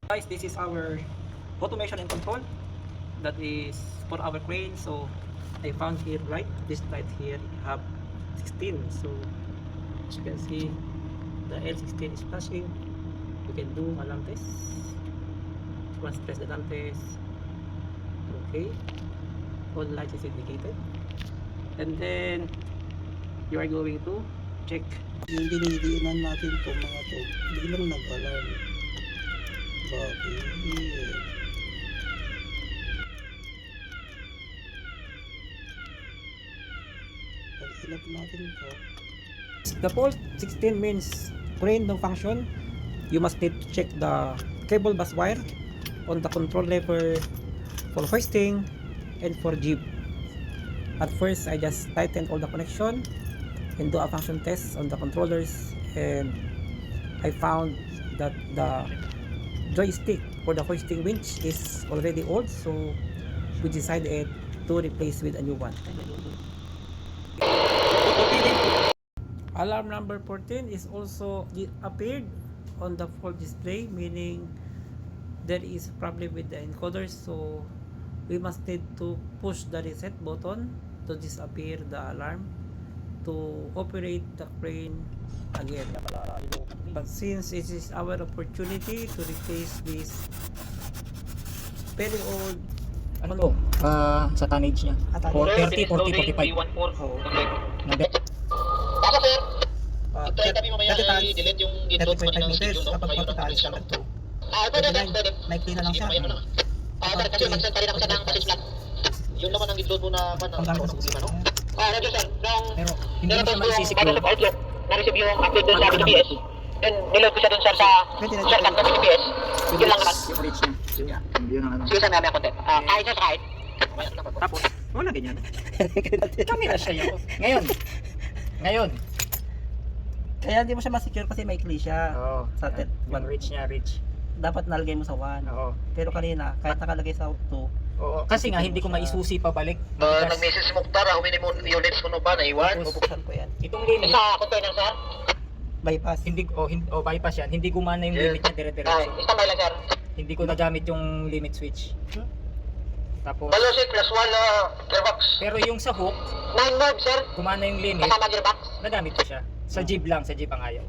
Guys, this is our automation and control that is for our crane. So I found here this light here have 16. So as you can see, the L16 is flashing. You can do alarm test. Once press the alarm test, okay, all lights is indicated, and then you are going to check. Yung dinidiinan natin po mga to, biglang nag-alarm. Bakit? Pag-ilap natin to. The port 16 means crane no function. You must need to check the cable bus wire on the control lever for hoisting and for jib. At first, I just tightened all the connection and do a function test on the controllers, and I found that the joystick for the hoisting winch is already old, so we decided to replace with a new one. Alarm number 14 is also appeared on the full display, meaning there is a problem with the encoders, so we must need to push the reset button to disappear the alarm to operate the crane again. But since it is our opportunity to replace this very old sa tonnage niya. 30, 40, 45. Tabi mo maya i-delete yung input mo ng schedule no? Kapag mapataalis ka to. Pwede. May clean na lang siya. Kasi mag-send pa rin ako sa ng message lang. Yun naman ang i-load mo na man ang problema, no? Radio sir, Pero hindi mo siya maisisecure. Na-receive yung update doon sa BTPS. Then, niload ko siya doon sir sa shortcut ng BTPS. Yun lang naman. Yung reach niya. Yun ang ano. Sige sir, may content. Kahit sir, kahit. Tapos, wala ganyan. Camera siya yun. Ngayon. Kaya hindi mo siya ma-secure kasi may clean siya. Oo. Sa Yung reach niya, reach. dapat nalagay mo sa 1. Oo. Pero kanina, kahit nakalagay sa 2, Oo. Kasi nga, hindi ko maisusi pabalik. Nag-message si Mukhtar, humingi mo units mo ba na iwan? bubuksan ko yan. Itong limit, Sa container sir? Bypass. hindi bypass yan. Hindi gumana yung limit niya dire-diretso. Standby lang sir. Hindi ko nagamit yung limit switch. Tapos, Balosik plus 1 gearbox. pero yung sa hook, 9 mode sir. gumana yung limit, Kasama gearbox. nagamit ko siya. Sa jib lang, sa jib ang ayaw.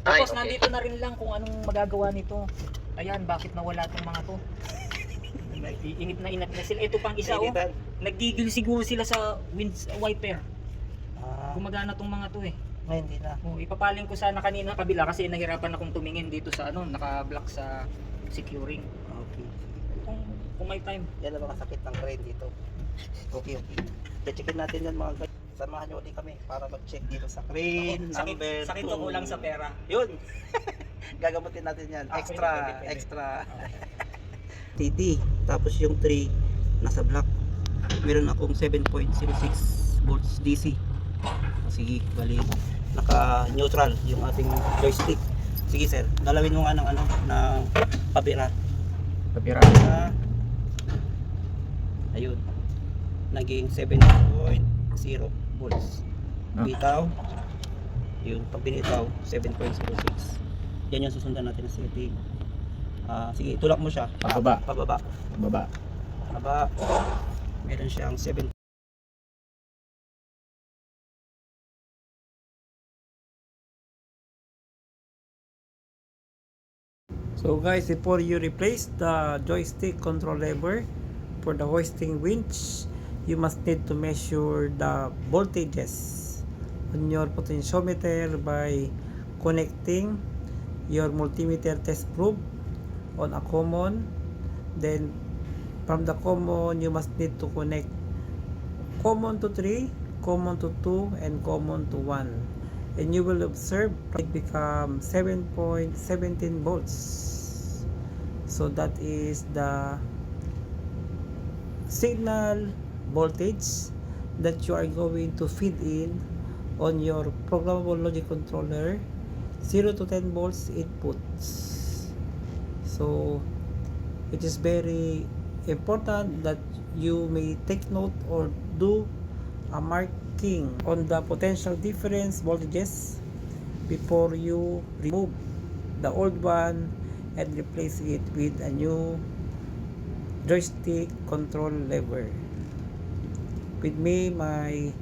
Ay, Tapos okay. nandito na rin lang kung anong magagawa nito. Ayan, bakit nawala tong mga to? Iinit na inat na sila. Ito pang isa oh. Nagigil siguro sila sa wiper. Gumagana tong mga to eh. Ngayon hindi na. Oh, ipapaling ko sana kanina kabila kasi nahirapan akong tumingin dito sa ano, naka-block sa securing. Okay. Kung may time. Yan ang mga sakit ng crane dito. Okay. Checkin natin yan mga guys. Samahan nyo ulit kami para mag-check dito sa crane number 2. Sakit ko kulang sa pera. Yun. Gagamutin natin yan. Extra. Pwede. TT. Tapos yung 3 nasa block. Meron akong 7.06 volts DC. Sige, bali naka neutral yung ating joystick. Sige sir, dalawin mo nga ng pabira. Kapira. Ayun. Naging 7.0 volts. Bitaw. Yun, pag binitaw 7.06. Yan yung susundan natin na setting. Sige, tulak mo siya. Pababa. Pababa. Meron siyang 7. So guys, before you replace the joystick control lever for the hoisting winch, you must need to measure the voltages on your potentiometer by connecting your multimeter test probe on a common. Then from the common, you must need to connect common to 3, common to 2, and common to 1, and you will observe it become 7.17 volts. So that is the signal voltage that you are going to feed in on your programmable logic controller 0 to 10 volts inputs. So it is very important that you may take note or do a marking on the potential difference voltages before you remove the old one and replace it with a new joystick control lever. With me, my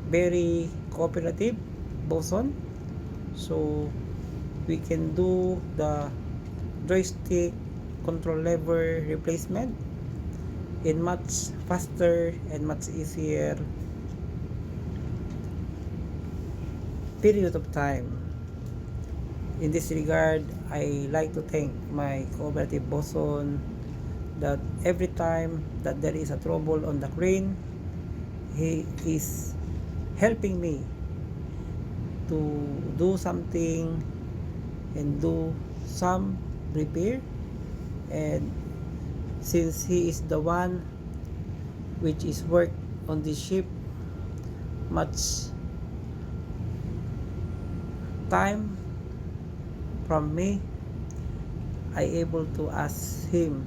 very cooperative boson, so we can do the joystick control lever replacement in much faster and much easier period of time. In this regard, I like to thank my cooperative boson that every time that there is a trouble on the crane, he is helping me to do something and do some repair. And since he is the one which is work on the ship much time from me, I able to ask him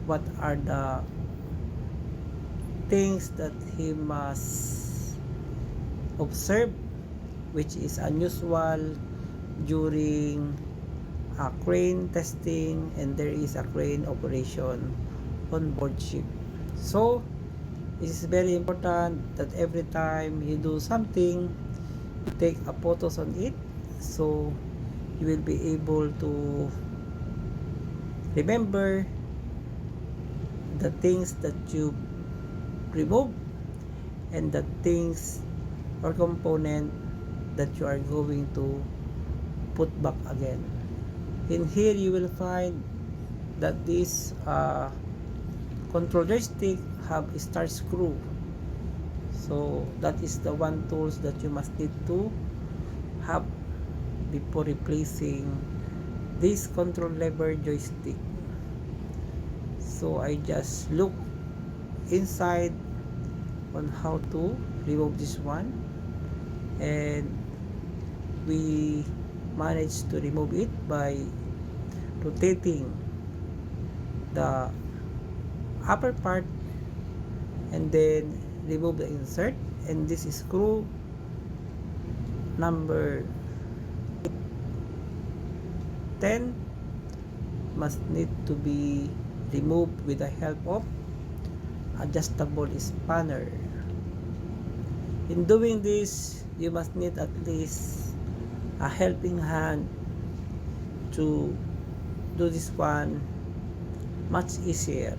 what are the things that he must observe which is unusual during a crane testing and there is a crane operation on board ship. So it is very important that every time you do something, you take a photos on it, so you will be able to remember the things that you remove and the things or component that you are going to put back again. In here you will find that this control joystick have a start screw, so that is the one tools that you must need to have before replacing this control lever joystick. So I just look inside on how to remove this one, and we managed to remove it by rotating the upper part and then remove the insert, and this is screw number 10 must need to be removed with the help of adjustable spanner. In doing this, you must need at least a helping hand to do this one much easier,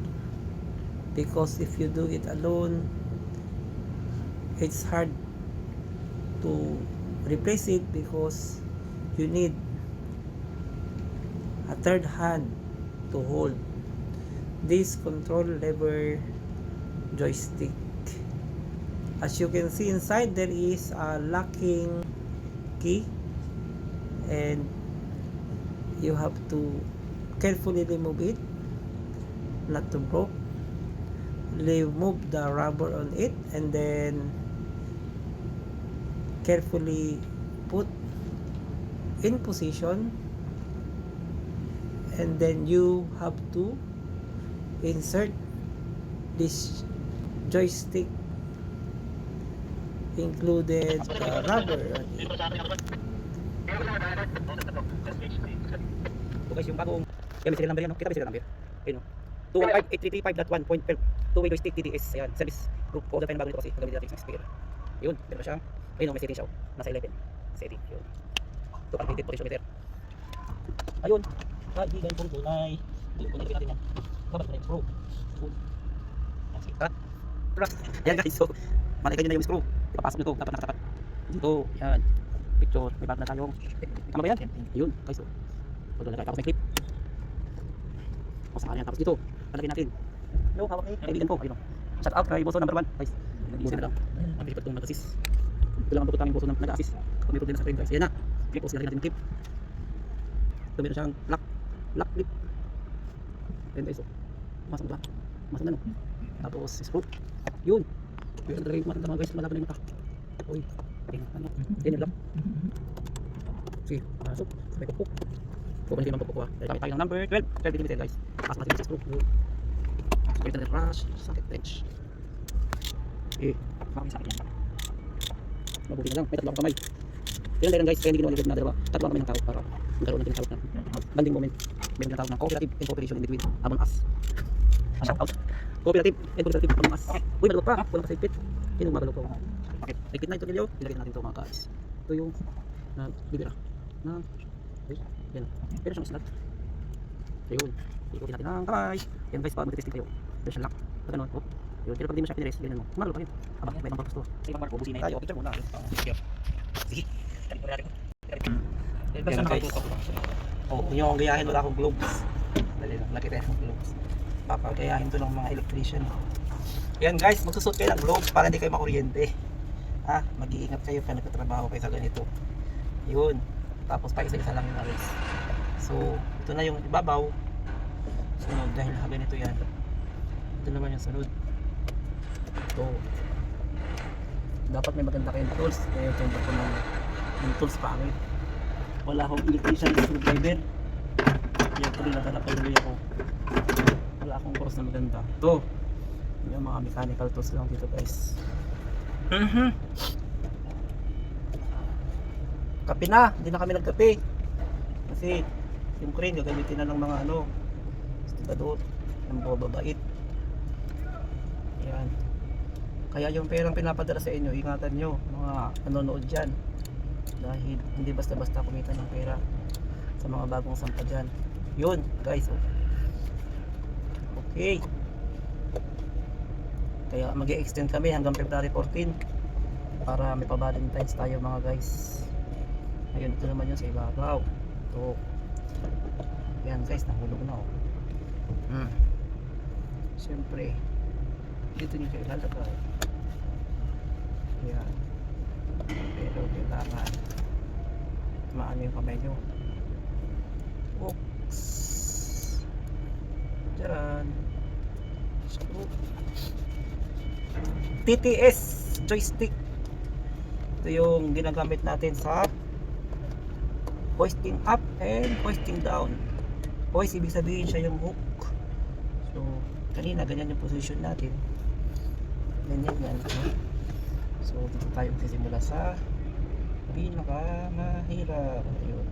because if you do it alone, it's hard to replace it because you need a third hand to hold this control lever joystick. As you can see inside, there is a locking key, and you have to carefully remove it, not to broke. Remove the rubber on it and then carefully put in position, and then you have to insert this joystick, included the rubber on it. So guys, yung bagong yan, may serial number yan, no? Kita ba yung serial number? Ayun, no? 2158.1.12 two-way joystick TDS. Ayan, service group ko. Order tayo ng bago nito kasi gagamit natin sa speaker. Yun, meron na siyang, ayun, may setting siya, oh. Nasa 11 setting. Yun, ito activated potentiometer. Ayun, kaibigan kong tunay. Yun, kung natin yan, babalik na yung screw. Yan, sige, cut. Ayan guys, so malagay nyo na yung screw, ipapasok nyo ito, dapat nakatapat dito. Yan, picture, may bago na tayong tama ba yan? Ayun guys, so doon na tayo, tapos may clip o saan yan, tapos dito palagay natin yung hawak ni kaibigan ko. Ayun, shout out kay boso number 1 guys. Boso na lang, ang pilipat itong nag-assist. Ito lang ang bukod tanging boso na nag-assist kapag may problema sa frame guys. Ayan na, clip o, sinalagay natin yung clip. Ito meron siyang lock clip. Ayan guys, so masang ba? Masang na, no? Tapos screw. Yun, yun talaga yung matanda mga guys, malaban na yung mata. Uy, ano, yan yung lock. Sige, pasok, sabay pukpuk. Pupunta yung pukpuk, ha. Dahil kami tayo ng number 12 mm guys. Pasok natin yung screw. Sabay tayo ng crash, socket wrench. Eh, bakit sakit yan? Mabuti na lang, may tatlo akong kamay. Yan lang guys, kaya hindi ginawa ligod na dalawa. Tatlo ang kamay ng tao para magkaroon ng tinatawag na bonding moment. Meron tinatawag na cooperative and cooperation in between among us. Shout out. Cooperative and cooperative among us. Uy, malugot pa. Walang pasipit. Yun yung mabalog ko. Okay. Ikit na ito nilyo. Ilagay natin ito mga guys. Ito yung bibira. Uy, yan. Pero siyang islat. Ayun. Ikutin natin ng kamay. Yan guys, para mag-testing kayo. Pero siya lock. Pag ganun. Oh. Yun. Pero pag di mo siya pinires, ganyan mo. Maralo pa yun. Aba, may ibang purpose to. Sa ibang marko, busin na yun. Tayo, picture muna. Sige. Tarik mo natin. Yan guys. Oh, yung gayahin wala akong globes. Dali lang, laki tayo ng globes. Papagayahin to ng mga electrician. Yan guys, magsusot kayo ng globes para hindi kayo makuryente. Ha, mag-iingat kayo pag nagtatrabaho kayo sa ganito. Yun. Tapos pa isa-isa lang yung aris. So, ito na yung ibabaw. Sunod dahil ganito yan. Ito naman yung sunod. Ito. Dapat may maganda kayong tools. Kaya ito yung tools pangit. Wala akong electrician screwdriver. Kaya ito rin natanapagluloy ako. Wala akong course na maganda. Ito. Yung mga mechanical tools lang dito guys. Kape na. Hindi na kami nagkape. Kasi yung crane gagamitin na ng mga estibador. Ng bababait. Yan. Kaya yung perang pinapadala sa inyo, ingatan nyo mga nanonood dyan. Dahil hindi basta-basta kumita ng pera sa mga bagong sampa dyan. Yun guys. Okay. Kaya mag-i-extend kami hanggang February 14 para may pa-valentines tayo mga guys. Ayun, ito naman yun sa ibabaw. Ito. Yan guys, nahulog na Siyempre dito nyo kayo lalagay. Yan. Pero kailangan maano yung kamay nyo. Oops. Diyan. Screw. TTS joystick. Ito yung ginagamit natin sa hoisting up and hoisting down. Hoist, ibig sabihin siya yung hook. So, kanina ganyan yung position natin. Ganyan yan. So, dito tayo magsisimula sa pinakamahirap. Ayun.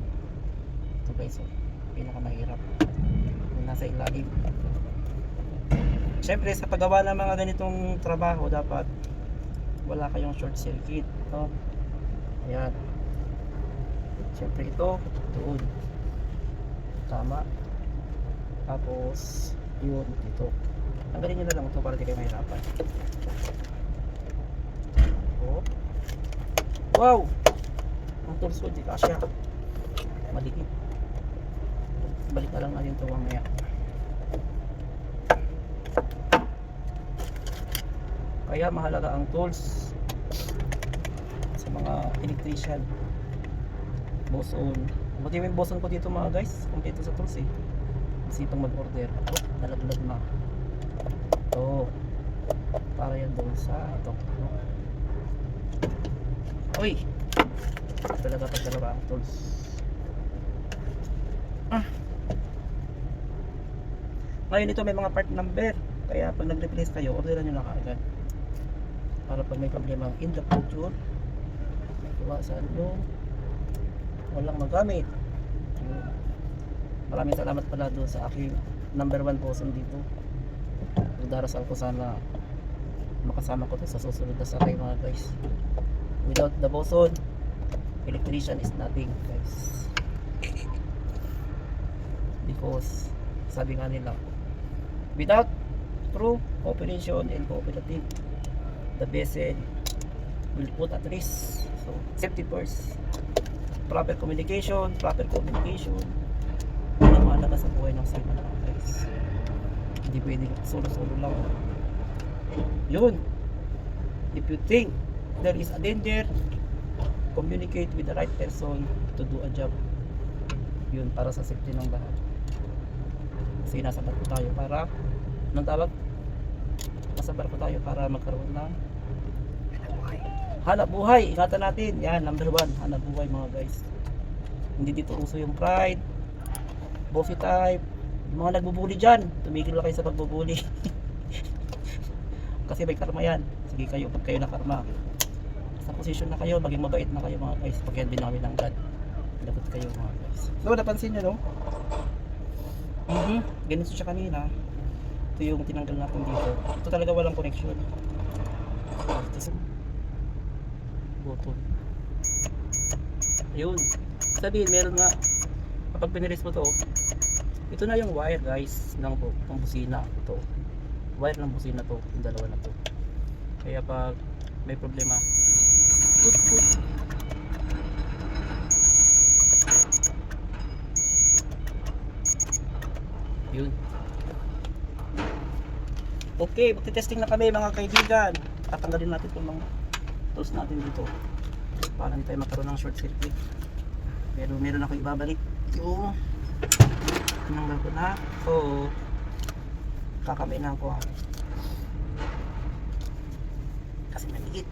Ito guys, pinakamahirap. Yung nasa ilalim. Siyempre, sa paggawa ng mga ganitong trabaho, dapat wala kayong short circuit. Ito. Ayan. Siyempre ito, doon. Tama. Tapos, yun, dito. Tanggalin nyo na lang ito para di kayo mahirapan. Oh. Wow! Ang tools ko, di kasya. Malikit. Balik na lang natin ito mamaya. Kaya mahalaga ang tools sa mga electrician. Boson. Buti yung boson ko dito mga guys. Kompleto sa tools eh. Masipang mag-order. Oh, nalaglag na. Ito. Para yan doon sa ito. Uy! Talaga pagdalawa ang tools. Ngayon ito may mga part number. Kaya pag nag-replace kayo, orderan nyo na kaagad. Para pag may problema in the future, iwasan nyo walang magamit. Maraming salamat pala doon sa aking number 1 boson dito. Darasal ko sana makasama ko to sa susunod na sakay mga guys. Without the boson, electrician is nothing guys. Because sabi nga nila, without true cooperation and cooperative, the vessel will put at risk. So safety first. Proper communication. Ang mahalaga sa buhay ng sama guys. Hindi pwede solo-solo lang. Yun. If you think there is a danger, communicate with the right person to do a job. Yun, para sa safety ng lahat. Kasi nasa barko tayo para anong tawag? Nasa barko tayo para magkaroon ng hanap buhay. Ingatan natin. Yan, number 1, hanap buhay mga guys. Hindi dito uso yung pride, bossy type, yung mga nagbubuli dyan. Tumigil lang kayo sa pagbubuli. Kasi may karma yan. Sige kayo, pag kayo na karma, sa posisyon na kayo, maging mabait na kayo mga guys. Pag yan binawin ng God. dapat kayo mga guys. So napansin nyo no? Ganito siya kanina. Ito yung tinanggal natin dito. Ito talaga walang connection. Ito button. Ayun. Sabihin meron nga kapag piniris mo to, ito na yung wire guys ng busina. Ito. Wire ng busina to, yung dalawa na to. Kaya pag may problema, put. Yun. Okay, magte-testing na kami mga kaibigan. Tatanggalin natin itong mga tools natin dito para hindi tayo magkaroon ng short circuit. Pero meron ako ibabalik yung tinanggal ko na. So kakaminan ko kasi maliit.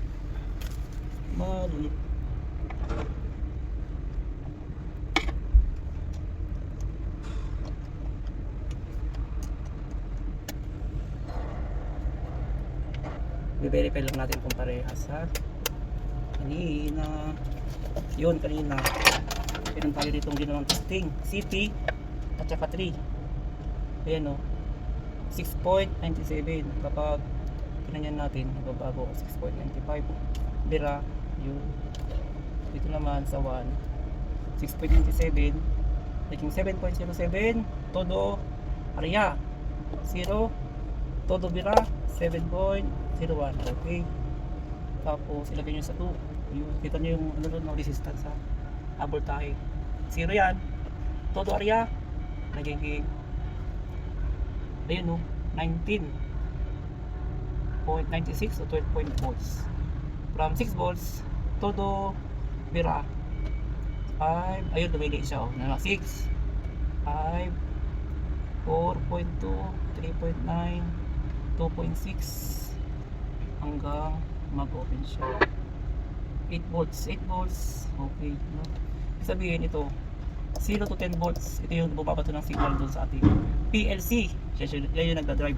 I-verify lang natin kung parehas ha. Kanina yun, kanina meron tayo ditong ginawang testing CP at saka 3. Ayan o 6.97. kapag tinanyan natin nagbabago 6.95. Bira yun. Dito naman sa 1 6.97 naging 7.07. Todo area 0. Todo bira 7.01. Okay. Tapos ilagay nyo sa 2. Yung, kita nyo yung ano, resistance ha. Abol tayo. 0 yan. Todo area. Nagiging ayun no. 19.96 o 12 volts. From 6 volts. Todo bira 5. Ayun lumili siya oh. 6 5 4.2 3.9 2.6 hanggang mag-open siya 8 volts. Okay no? Sabihin ito 0 to 10 volts. Ito yung bumabato ng signal doon sa ating PLC. Yan yung nagda-drive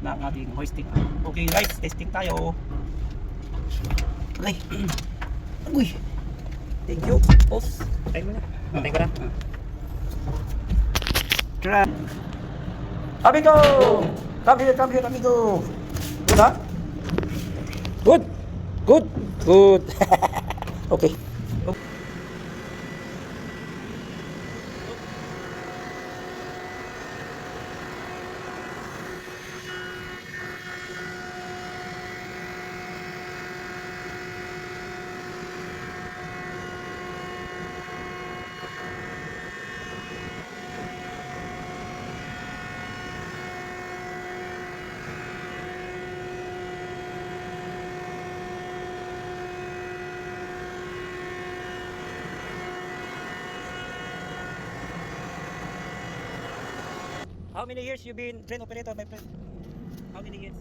ng ating hoisting. Okay guys, testing tayo. Okay. Uy. Thank you. Pause. Patay mo na. Patay ko na. Try. Amigo! Come here, amigo. Good ha? Good. Okay. How many years you been train operator, my friend? How many years?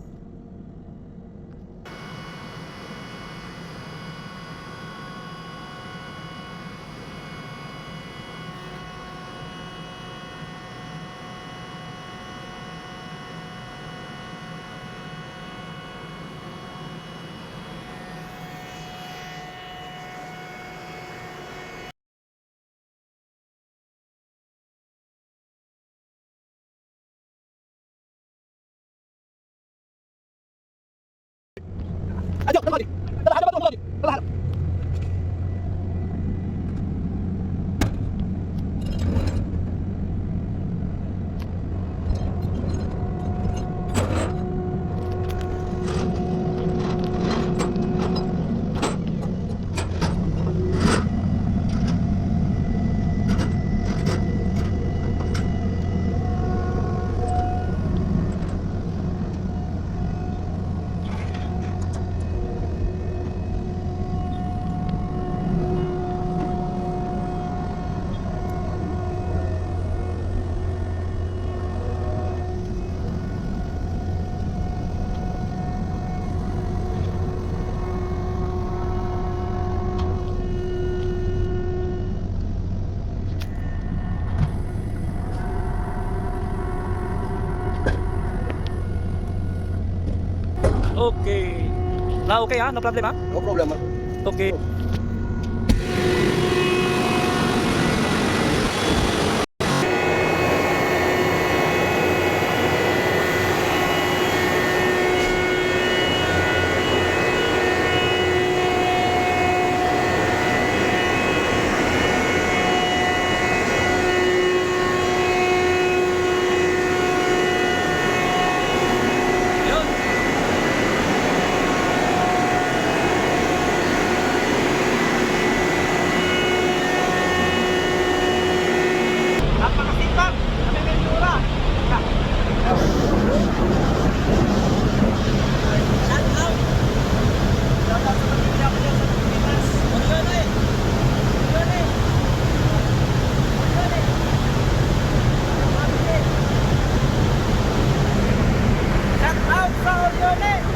Ayo, kembali. Hadap kembali. Hadap. Okay. Now okay ha? No problem ha? No problem. Okay. ulit.